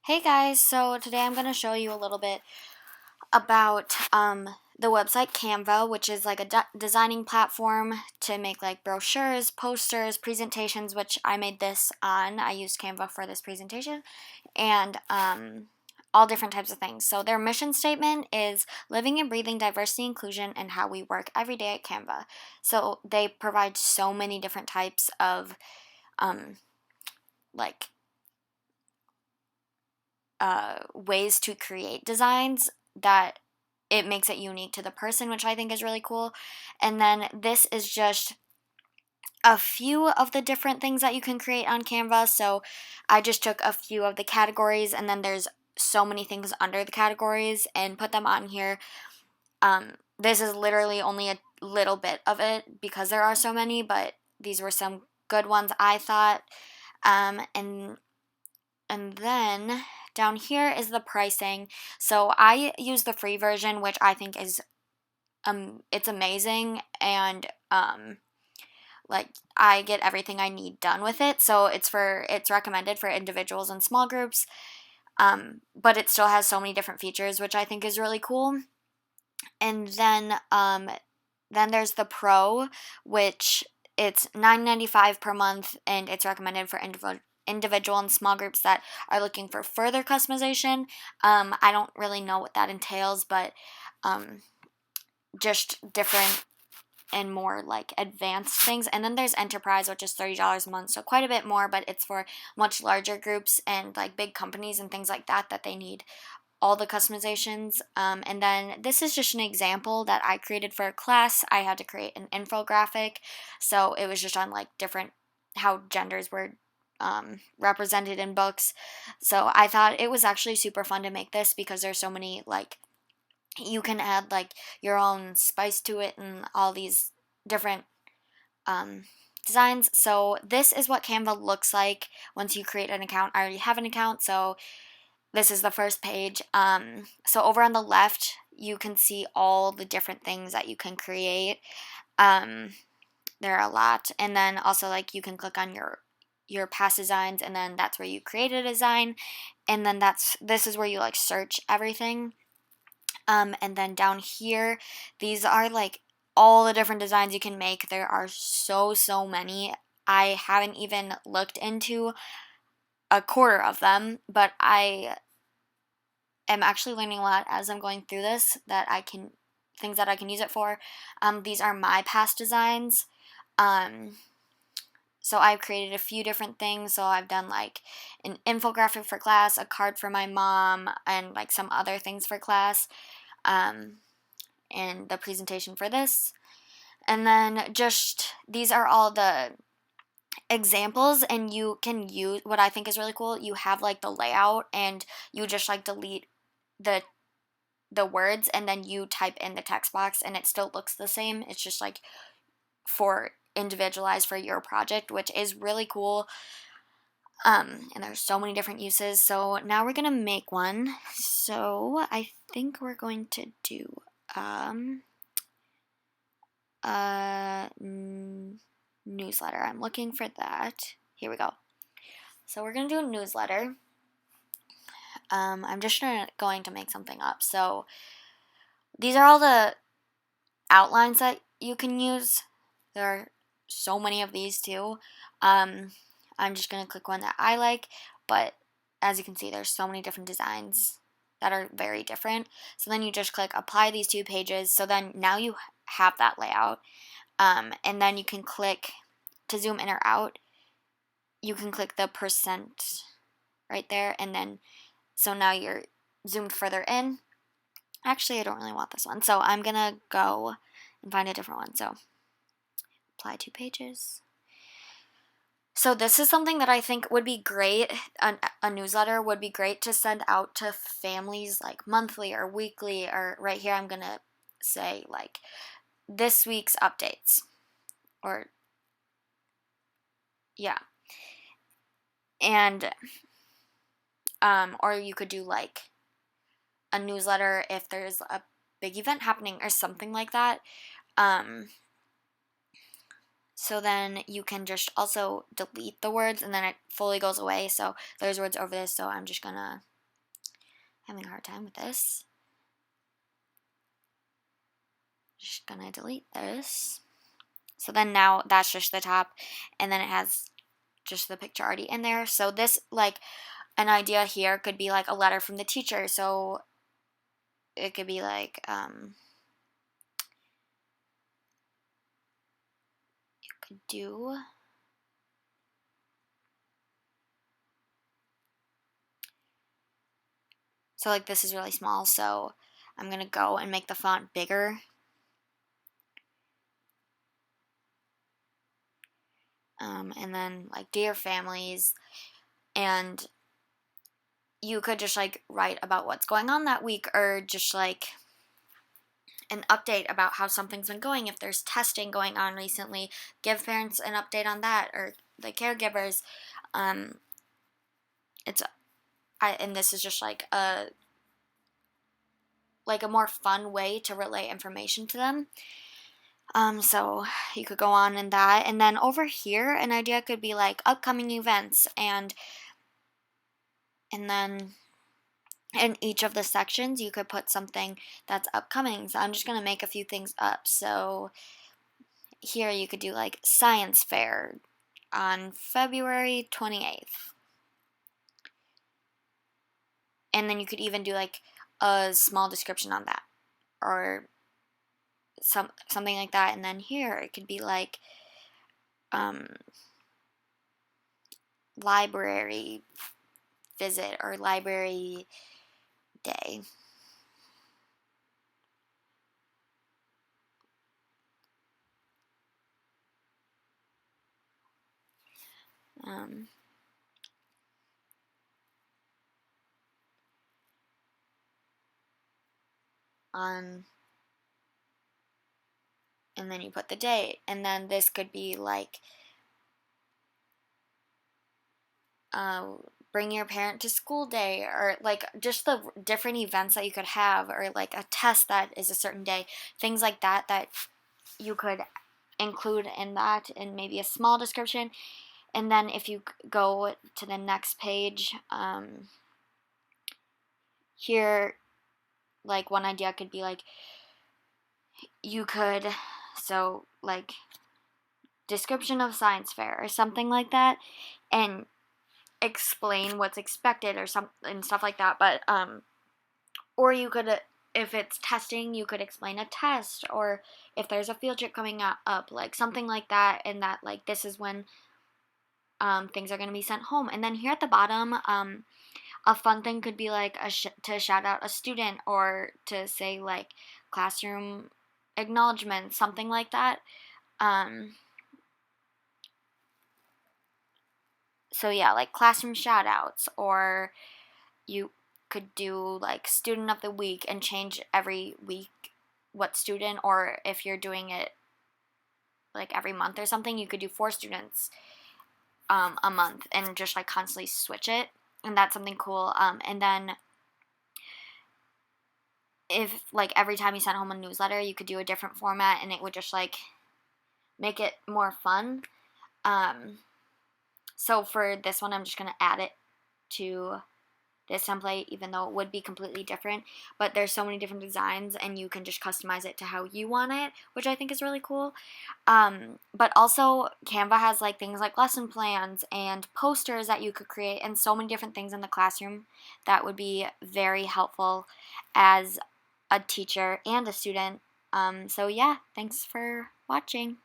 Hey guys, so today I'm going to show you a little bit about the website Canva, which is like a designing platform to make like brochures, posters, presentations, which I made this on. I used Canva for this presentation, and all different types of things. So their mission statement is living and breathing diversity, inclusion, and how we work every day at Canva. So they provide so many different types of um, like ways to create designs that it makes it unique to the person, which I think is really cool. And then this is just a few of the different things that you can create on Canva. So I just took a few of the categories, and then there's so many things under the categories and put them on here. This is literally only a little bit of it because there are so many, but these were some good ones I thought. And then down here is the pricing. So I use the free version, which I think is it's amazing, and like I get everything I need done with it. So it's recommended for individuals and small groups. But it still has so many different features, which I think is really cool. And then there's the Pro, which it's $9.95 per month, and it's recommended for individual and small groups that are looking for further customization. I don't really know what that entails, but just different and more like advanced things. And then there's Enterprise, which is $30 a month, so quite a bit more, but it's for much larger groups and like big companies and things like that they need all the customizations. And then this is just an example that I created for a class. I had to create an infographic, so it was just on like different how genders were represented in books. So I thought it was actually super fun to make this because there's so many like you can add like your own spice to it and all these different um, designs. So this is what Canva looks like once you create an account. I already have an account, so this is the first page. So over on the left, you can see all the different things that you can create. There are a lot, and then also like you can click on your past designs, and then that's where you create a design, and then this is where you like search everything. And then down here, these are like all the different designs you can make. There are so many. I haven't even looked into a quarter of them, but I am actually learning a lot as I'm going through this things that I can use it for. These are my past designs. So I've created a few different things. So I've done like an infographic for class, a card for my mom, and like some other things for class. And the presentation for this. And then just these are all the examples, and you can use what I think is really cool. You have like the layout, and you just like delete the words, and then you type in the text box, and it still looks the same. It's just like for individualized for your project, which is really cool. And there's so many different uses. So now we're gonna make one. So I think we're going to do newsletter. I'm looking for that. Here we go. So we're gonna do a newsletter. I'm just going to make something up. So these are all the outlines that you can use. There are so many of these too. I'm just gonna click one that I like, but as you can see, there's so many different designs that are very different. So then you just click apply these 2 pages. So then now you have that layout. And then you can click to zoom in or out. You can click the percent right there, and then so now you're zoomed further in. Actually, I don't really want this one, so I'm gonna go and find a different one. So apply 2 pages. So this is something that I think would be great. A newsletter would be great to send out to families like monthly or weekly, or right here I'm gonna say like this week's updates, or yeah. And or you could do like a newsletter if there's a big event happening or something like that. So then you can just also delete the words, and then it fully goes away. So there's words over this, so I'm just gonna having a hard time with this. Just gonna delete this. So then now that's just the top, and then it has just the picture already in there. So this, like, an idea here could be like a letter from the teacher. So it could be like, you could do, so like this is really small, so I'm gonna go and make the font bigger. And then like dear families, and you could just like write about what's going on that week, or just like an update about how something's been going. If there's testing going on recently, give parents an update on that, or the caregivers. And this is just like a more fun way to relay information to them. So you could go on in that, and then over here, an idea could be like upcoming events, and then in each of the sections, you could put something that's upcoming. So I'm just gonna make a few things up. So here you could do like science fair on February 28th. And then you could even do like a small description on that, or something like that. And then here it could be like library visit or library day. And then you put the date, and then this could be like bring your parent to school day, or like just the different events that you could have, or like a test that is a certain day, things like that that you could include in that, and maybe a small description. And then if you go to the next page, here, like one idea could be like, you could, so like description of science fair or something like that, and explain what's expected or and stuff like that. But or you could, if it's testing, you could explain a test, or if there's a field trip coming up, like something like that, and that like this is when things are going to be sent home. And then here at the bottom, a fun thing could be like to shout out a student, or to say like classroom acknowledgement, something like that. So yeah, like classroom shout outs, or you could do like student of the week and change every week what student, or if you're doing it like every month or something, you could do 4 students a month, and just like constantly switch it. And that's something cool. And then if like every time you sent home a newsletter, you could do a different format, and it would just like make it more fun. So for this one, I'm just going to add it to this template, even though it would be completely different. But there's so many different designs, and you can just customize it to how you want it, which I think is really cool. But also, Canva has like things like lesson plans and posters that you could create, and so many different things in the classroom that would be very helpful as a teacher and a student. So yeah, thanks for watching.